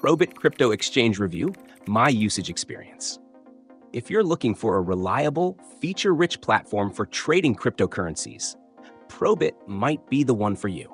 Probit Crypto Exchange Review, my usage experience. If you're looking for a reliable, feature-rich platform for trading cryptocurrencies, Probit might be the one for you.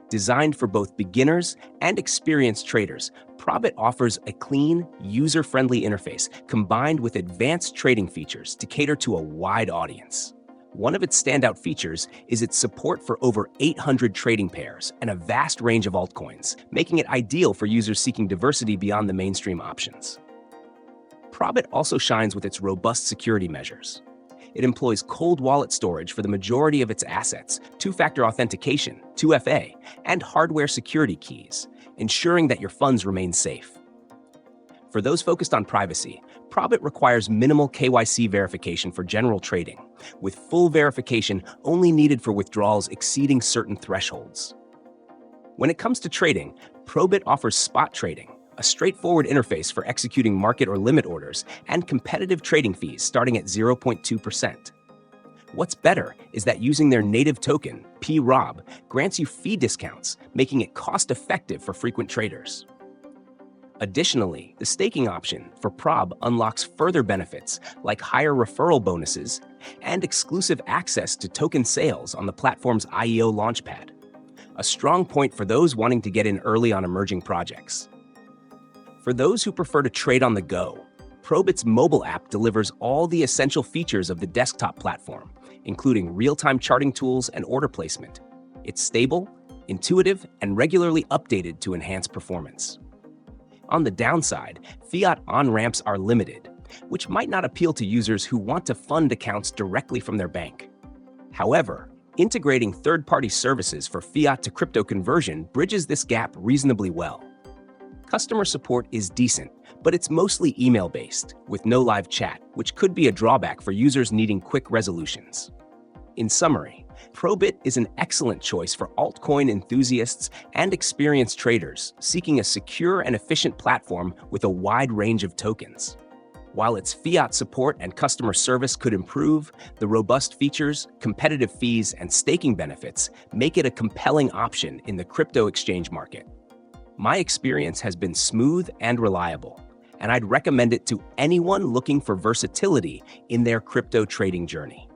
Designed for both beginners and experienced traders, Probit offers a clean, user-friendly interface combined with advanced trading features to cater to a wide audience. One of its standout features is its support for over 800 trading pairs and a vast range of altcoins, making it ideal for users seeking diversity beyond the mainstream options. Probit also shines with its robust security measures. It employs cold wallet storage for the majority of its assets, two-factor authentication, 2FA, and hardware security keys, ensuring that your funds remain safe. For those focused on privacy, Probit requires minimal KYC verification for general trading, with full verification only needed for withdrawals exceeding certain thresholds. When it comes to trading, Probit offers spot trading, a straightforward interface for executing market or limit orders, and competitive trading fees starting at 0.2%. What's better is that using their native token, PROB, grants you fee discounts, making it cost-effective for frequent traders. Additionally, the staking option for PROB unlocks further benefits like higher referral bonuses and exclusive access to token sales on the platform's IEO launchpad, a strong point for those wanting to get in early on emerging projects. For those who prefer to trade on the go, Probit's mobile app delivers all the essential features of the desktop platform, including real-time charting tools and order placement. It's stable, intuitive, and regularly updated to enhance performance. On the downside, fiat on-ramps are limited, which might not appeal to users who want to fund accounts directly from their bank. However, integrating third-party services for fiat to crypto conversion bridges this gap reasonably well. Customer support is decent, but it's mostly email-based, with no live chat, which could be a drawback for users needing quick resolutions. In summary, Probit is an excellent choice for altcoin enthusiasts and experienced traders seeking a secure and efficient platform with a wide range of tokens. While its fiat support and customer service could improve, the robust features, competitive fees, and staking benefits make it a compelling option in the crypto exchange market. My experience has been smooth and reliable, and I'd recommend it to anyone looking for versatility in their crypto trading journey.